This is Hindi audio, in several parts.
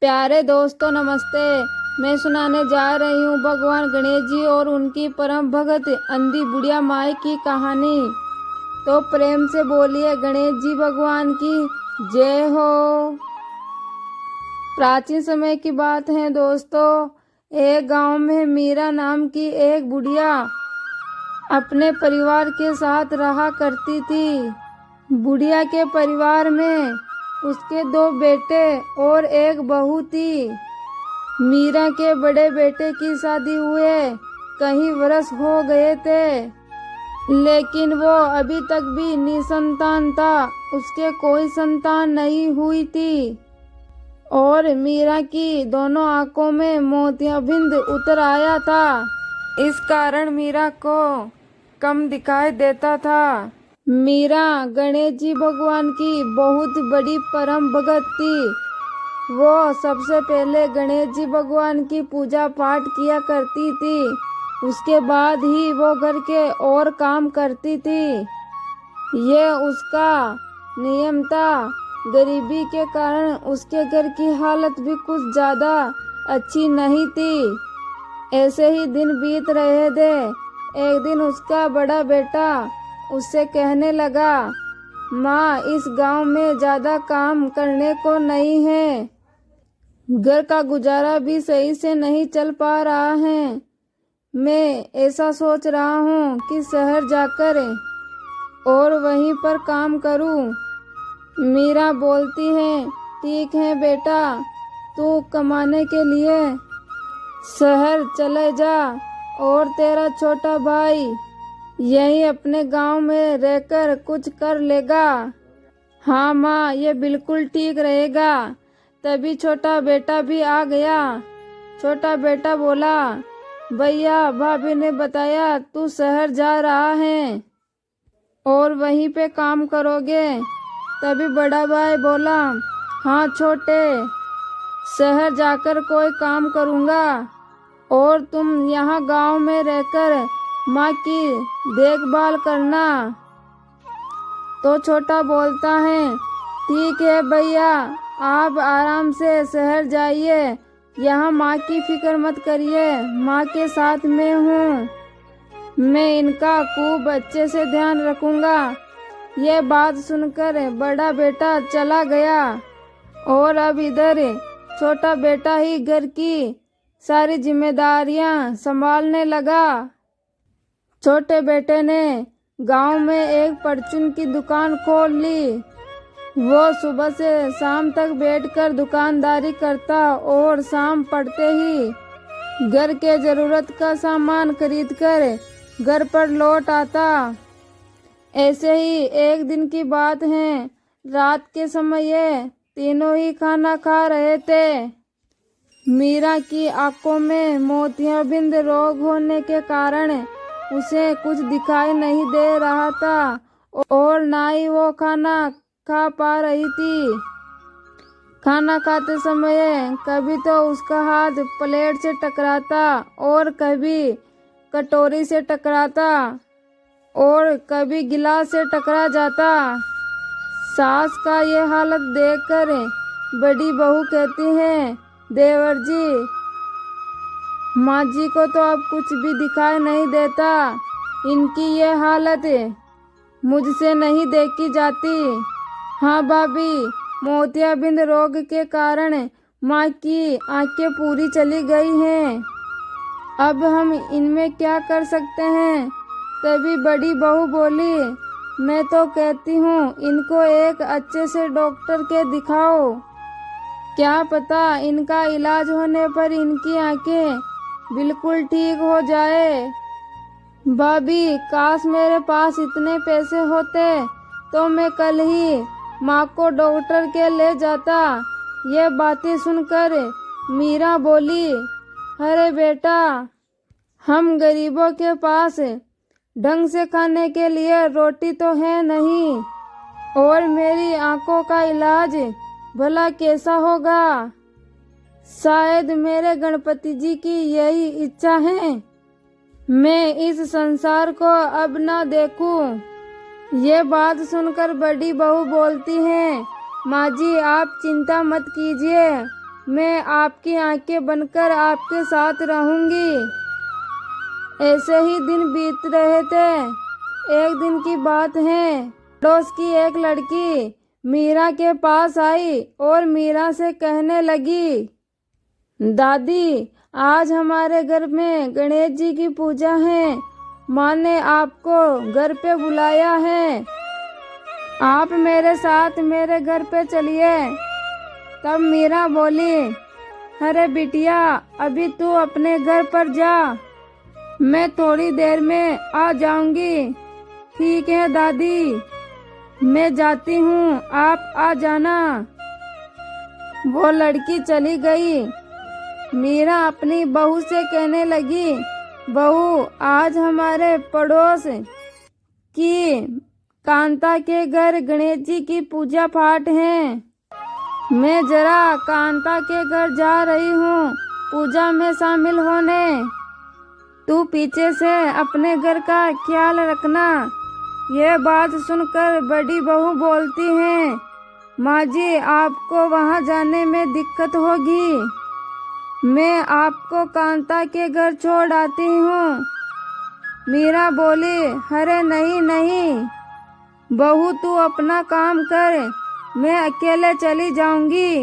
प्यारे दोस्तों नमस्ते। मैं सुनाने जा रही हूँ भगवान गणेश जी और उनकी परम भगत अंधी बुढ़िया माई की कहानी। तो प्रेम से बोलिए गणेश जी भगवान की जय हो। प्राचीन समय की बात है दोस्तों। एक गांव में मीरा नाम की एक बुढ़िया अपने परिवार के साथ रहा करती थी। बुढ़िया के परिवार में उसके 2 बेटे और एक बहू थी। मीरा के बड़े बेटे की शादी हुए कई वर्ष हो गए थे, लेकिन वो अभी तक भी निसंतान था। उसके कोई संतान नहीं हुई थी और मीरा की दोनों आंखों में मोतियाबिंद उतर आया था। इस कारण मीरा को कम दिखाई देता था। मीरा गणेश जी भगवान की बहुत बड़ी परम भगत थी। वो सबसे पहले गणेश जी भगवान की पूजा पाठ किया करती थी। उसके बाद ही वो घर के और काम करती थी। ये उसका नियम था। गरीबी के कारण उसके घर की हालत भी कुछ ज़्यादा अच्छी नहीं थी। ऐसे ही दिन बीत रहे थे। एक दिन उसका बड़ा बेटा उससे कहने लगा, माँ, इस गांव में ज़्यादा काम करने को नहीं है। घर का गुजारा भी सही से नहीं चल पा रहा है। मैं ऐसा सोच रहा हूँ कि शहर जाकर और वहीं पर काम करूँ। मीरा बोलती है, ठीक है बेटा, तू कमाने के लिए शहर चले जा और तेरा छोटा भाई यही अपने गांव में रहकर कुछ कर लेगा। हाँ माँ, ये बिल्कुल ठीक रहेगा। तभी छोटा बेटा भी आ गया। छोटा बेटा बोला, भैया, भाभी ने बताया तू शहर जा रहा है और वहीं पे काम करोगे। तभी बड़ा भाई बोला, हाँ छोटे, शहर जाकर कोई काम करूँगा और तुम यहाँ गांव में रहकर माँ की देखभाल करना। तो छोटा बोलता है, ठीक है भैया, आप आराम से शहर जाइए। यहाँ माँ की फिक्र मत करिए, माँ के साथ मैं हूँ। मैं इनका खूब अच्छे से ध्यान रखूँगा। ये बात सुनकर बड़ा बेटा चला गया और अब इधर छोटा बेटा ही घर की सारी जिम्मेदारियां संभालने लगा। छोटे बेटे ने गांव में एक परचून की दुकान खोल ली। वो सुबह से शाम तक बैठकर दुकानदारी करता और शाम पड़ते ही घर के जरूरत का सामान खरीदकर घर पर लौट आता। ऐसे ही एक दिन की बात है। रात के समय ये तीनों ही खाना खा रहे थे। मीरा की आंखों में मोतियाबिंद रोग होने के कारण उसे कुछ दिखाई नहीं दे रहा था और ना ही वो खाना खा पा रही थी। खाना खाते समय कभी तो उसका हाथ प्लेट से टकराता और कभी कटोरी से टकराता और कभी गिलास से टकरा जाता। सास का ये हालत देखकर बड़ी बहू कहती है, देवर जी, माँ जी को तो अब कुछ भी दिखाई नहीं देता। इनकी ये हालत मुझसे नहीं देखी जाती। हाँ भाभी, मोतियाबिंद रोग के कारण माँ की आंखें पूरी चली गई हैं। अब हम इनमें क्या कर सकते हैं। तभी बड़ी बहू बोली, मैं तो कहती हूँ इनको एक अच्छे से डॉक्टर के दिखाओ। क्या पता इनका इलाज होने पर इनकी आंखें बिल्कुल ठीक हो जाए। भाभी, काश मेरे पास इतने पैसे होते तो मैं कल ही माँ को डॉक्टर के ले जाता। ये बातें सुनकर मीरा बोली, अरे बेटा, हम गरीबों के पास ढंग से खाने के लिए रोटी तो है नहीं और मेरी आंखों का इलाज भला कैसा होगा। शायद मेरे गणपति जी की यही इच्छा है, मैं इस संसार को अब ना देखूं। ये बात सुनकर बड़ी बहू बोलती है, माँ जी, आप चिंता मत कीजिए, मैं आपकी आंखें बनकर आपके साथ रहूंगी। ऐसे ही दिन बीत रहे थे। एक दिन की बात है, पड़ोस की एक लड़की मीरा के पास आई और मीरा से कहने लगी, दादी, आज हमारे घर में गणेश जी की पूजा है। माँ ने आपको घर पे बुलाया है, आप मेरे साथ मेरे घर पे चलिए। तब मीरा बोली, अरे बिटिया, अभी तू अपने घर पर जा, मैं थोड़ी देर में आ जाऊंगी। ठीक है दादी, मैं जाती हूँ, आप आ जाना। वो लड़की चली गई। मीरा अपनी बहू से कहने लगी, बहू, आज हमारे पड़ोस की कांता के घर गणेश जी की पूजा पाठ है। मैं जरा कांता के घर जा रही हूँ पूजा में शामिल होने। तू पीछे से अपने घर का ख्याल रखना। यह बात सुनकर बड़ी बहू बोलती है, माँ जी, आपको वहाँ जाने में दिक्कत होगी, मैं आपको कांता के घर छोड़ आती हूँ। मीरा बोली, अरे नहीं नहीं बहू, तू अपना काम कर, मैं अकेले चली जाऊंगी।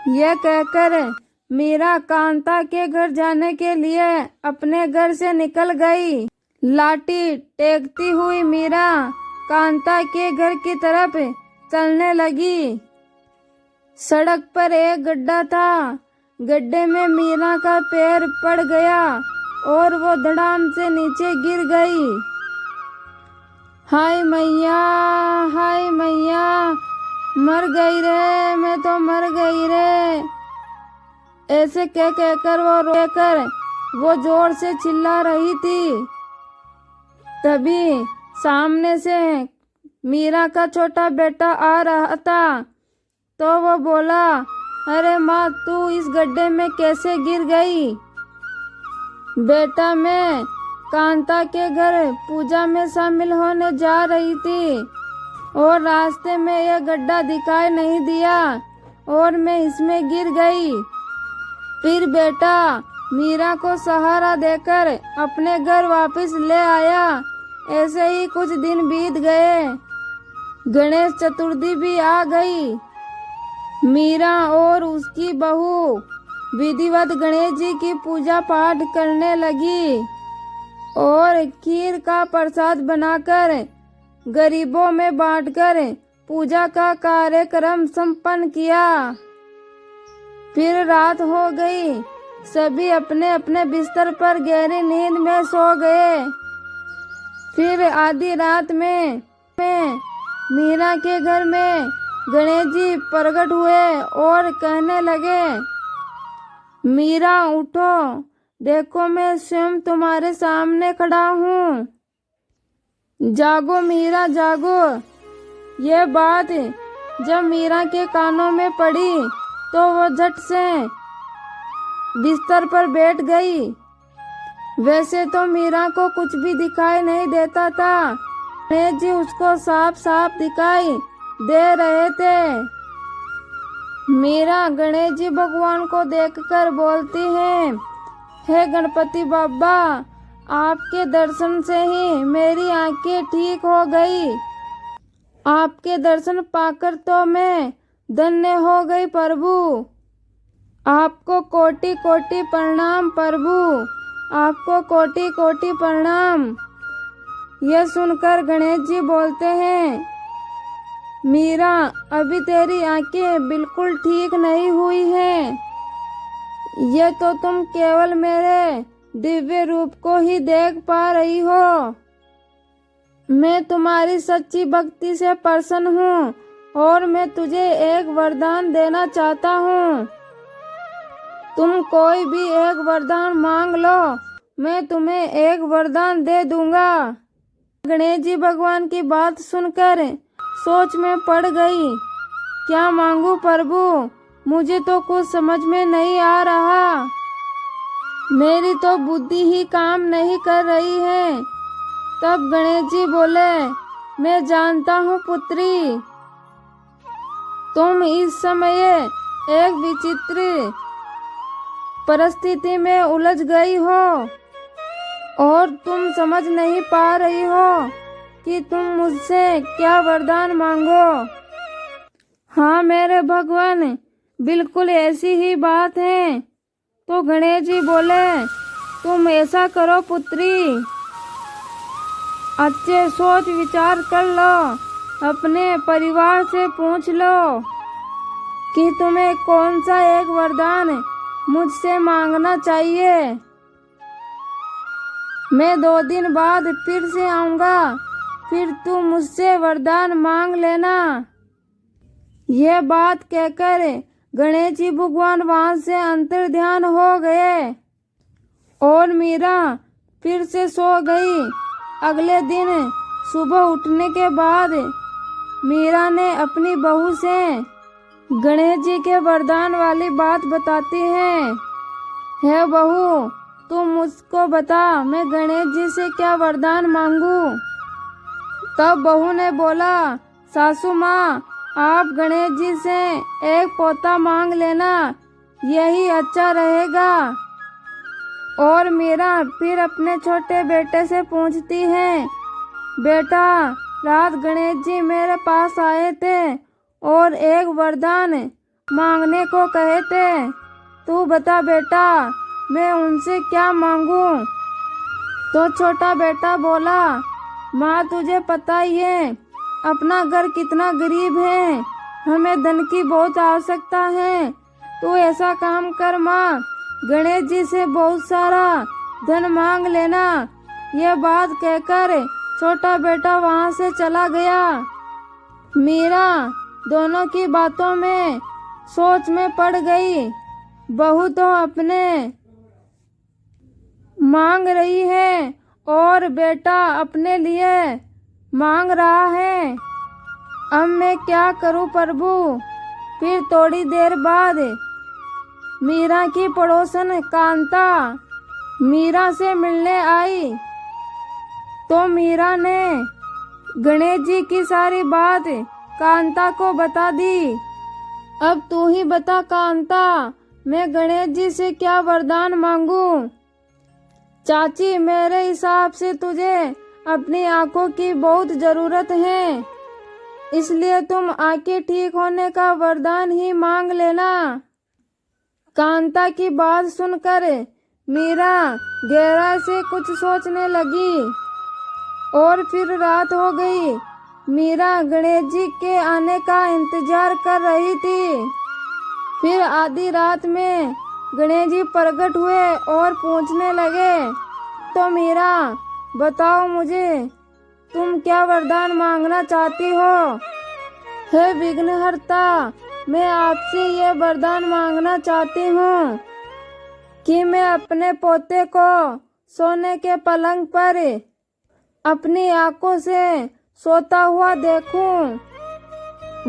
यह कहकर मीरा कांता के घर जाने के लिए अपने घर से निकल गई। लाठी टेकती हुई मीरा कांता के घर की तरफ चलने लगी। सड़क पर एक गड्ढा था। गड्ढे में मीरा का पैर पड़ गया और वो धड़ाम से नीचे गिर गई। हाय मैया, हाय मैया, मर गई रे, मैं तो मर गई रे। ऐसे कह कहकर वो रोकर वो जोर से चिल्ला रही थी। तभी सामने से मीरा का छोटा बेटा आ रहा था, तो वो बोला, अरे माँ, तू इस गड्ढे में कैसे गिर गई? बेटा, मैं कांता के घर पूजा में शामिल होने जा रही थी और रास्ते में यह गड्ढा दिखाई नहीं दिया और मैं इसमें गिर गई। फिर बेटा मीरा को सहारा देकर अपने घर वापस ले आया। ऐसे ही कुछ दिन बीत गए। गणेश चतुर्थी भी आ गई। मीरा और उसकी बहू विधिवत गणेश जी की पूजा पाठ करने लगी और खीर का प्रसाद बनाकर गरीबों में बांटकर पूजा का कार्यक्रम संपन्न किया। फिर रात हो गई। सभी अपने अपने बिस्तर पर गहरी नींद में सो गए। फिर आधी रात में मीरा के घर में गणेश जी प्रकट हुए और कहने लगे, मीरा उठो, देखो मैं स्वयं तुम्हारे सामने खड़ा हूँ। जागो मीरा, जागो। यह बात जब मीरा के कानों में पड़ी तो वो झट से बिस्तर पर बैठ गई। वैसे तो मीरा को कुछ भी दिखाई नहीं देता था। गणेश जी उसको साफ साफ दिखाई दे रहे थे। मीरा गणेश जी भगवान को देखकर बोलती है, हे गणपति बाबा, आपके दर्शन से ही मेरी आंखें ठीक हो गई। आपके दर्शन पाकर तो मैं धन्य हो गई प्रभु। आपको कोटि कोटि प्रणाम प्रभु, आपको कोटि कोटि प्रणाम। यह सुनकर गणेश जी बोलते हैं, मीरा, अभी तेरी आंखें बिल्कुल ठीक नहीं हुई हैं। ये तो तुम केवल मेरे दिव्य रूप को ही देख पा रही हो। मैं तुम्हारी सच्ची भक्ति से प्रसन्न हूँ और मैं तुझे एक वरदान देना चाहता हूँ। तुम कोई भी एक वरदान मांग लो, मैं तुम्हें एक वरदान दे दूंगा। गणेश जी भगवान की बात सुनकर सोच में पड़ गई। क्या मांगू प्रभु, मुझे तो कुछ समझ में नहीं आ रहा। मेरी तो बुद्धि ही काम नहीं कर रही है। तब गणेश जी बोले, मैं जानता हूँ पुत्री, तुम इस समय एक विचित्र परिस्थिति में उलझ गई हो और तुम समझ नहीं पा रही हो कि तुम मुझसे क्या वरदान मांगो। हाँ मेरे भगवान, बिल्कुल ऐसी ही बात है। तो गणेश जी बोले, तुम ऐसा करो पुत्री, अच्छे सोच विचार कर लो, अपने परिवार से पूछ लो कि तुम्हें कौन सा एक वरदान मुझसे मांगना चाहिए। मैं 2 दिन बाद फिर से आऊँगा, फिर तू मुझसे वरदान मांग लेना। यह बात कहकर गणेश जी भगवान वहाँ से अंतर्ध्यान हो गए और मीरा फिर से सो गई। अगले दिन सुबह उठने के बाद मीरा ने अपनी बहू से गणेश जी के वरदान वाली बात बताती है। हे बहू, तू मुझको बता, मैं गणेश जी से क्या वरदान मांगू। तब बहू ने बोला, सासू माँ, आप गणेश जी से एक पोता मांग लेना, यही अच्छा रहेगा। और मीरा फिर अपने छोटे बेटे से पूछती है, बेटा, रात गणेश जी मेरे पास आए थे और एक वरदान मांगने को कहे थे। तू बता बेटा, मैं उनसे क्या मांगू। तो छोटा बेटा बोला, माँ तुझे पता ही है अपना घर कितना गरीब है, हमें धन की बहुत आवश्यकता है। तू ऐसा काम कर माँ, गणेश जी से बहुत सारा धन मांग लेना। यह बात कहकर छोटा बेटा वहाँ से चला गया। मीरा दोनों की बातों में सोच में पड़ गई। बहू तो अपने मांग रही है और बेटा अपने लिए मांग रहा है। अब मैं क्या करूं प्रभु। फिर थोड़ी देर बाद मीरा की पड़ोसन कांता मीरा से मिलने आई। तो मीरा ने गणेश जी की सारी बात कांता को बता दी। अब तू ही बता कांता, मैं गणेश जी से क्या वरदान मांगू। चाची, मेरे हिसाब से तुझे अपनी आंखों की बहुत जरूरत है, इसलिए तुम आंखें ठीक होने का वरदान ही मांग लेना। कांता की बात सुनकर मीरा गहराई से कुछ सोचने लगी और फिर रात हो गई। मीरा गणेश जी के आने का इंतजार कर रही थी। फिर आधी रात में गणेश जी प्रकट हुए और पूछने लगे, तो मीरा बताओ मुझे, तुम क्या वरदान मांगना चाहती हो। हे विघ्नहर्ता, मैं आपसे ये वरदान मांगना चाहती हूँ कि मैं अपने पोते को सोने के पलंग पर अपनी आंखों से सोता हुआ देखूं।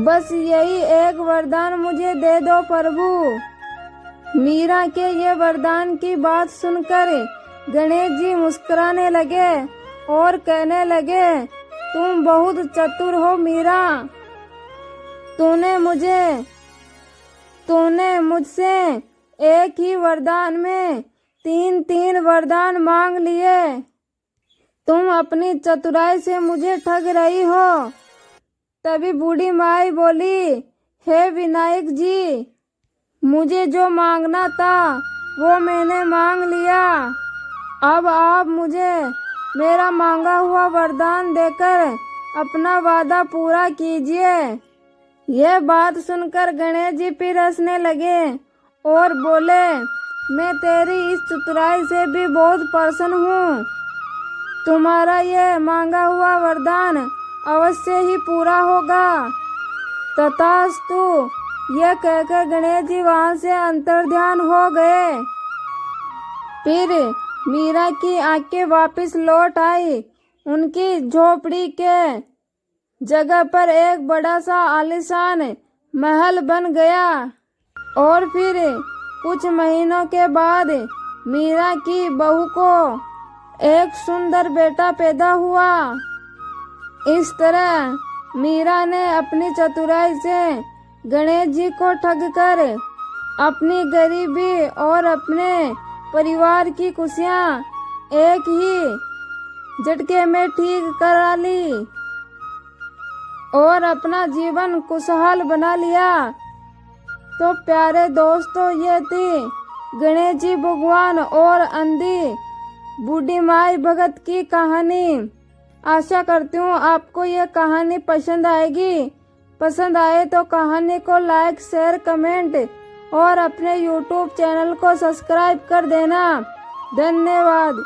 बस यही एक वरदान मुझे दे दो प्रभु। मीरा के ये वरदान की बात सुनकर गणेश जी मुस्कुराने लगे और कहने लगे, तुम बहुत चतुर हो मीरा। तूने मुझसे एक ही वरदान में 3 वरदान मांग लिए। तुम अपनी चतुराई से मुझे ठग रही हो। तभी बूढ़ी माई बोली, हे विनायक जी, मुझे जो मांगना था वो मैंने मांग लिया। अब आप मुझे मेरा मांगा हुआ वरदान देकर अपना वादा पूरा कीजिए। यह बात सुनकर गणेश जी फिर हंसने लगे और बोले, मैं तेरी इस चतुराई से भी बहुत प्रसन्न हूँ। तुम्हारा यह मांगा हुआ वरदान अवश्य ही पूरा होगा। तथास्तु, यह कहकर गणेश जी वहाँ से अंतर्ध्यान हो गए। फिर मीरा की आंखें वापस लौट आई। उनकी झोपड़ी के जगह पर एक बड़ा सा आलीशान महल बन गया। और फिर कुछ महीनों के बाद मीरा की बहू को एक सुंदर बेटा पैदा हुआ। इस तरह मीरा ने अपनी चतुराई से गणेश जी को ठग कर अपनी गरीबी और अपने परिवार की खुशियाँ एक ही झटके में ठीक करा ली और अपना जीवन खुशहाल बना लिया। तो प्यारे दोस्तों, ये थी गणेश जी भगवान और अंधी बूढ़ी माई भगत की कहानी। आशा करती हूँ आपको यह कहानी पसंद आएगी। पसंद आए तो कहानी को लाइक, शेयर, कमेंट और अपने YouTube चैनल को सब्सक्राइब कर देना। धन्यवाद।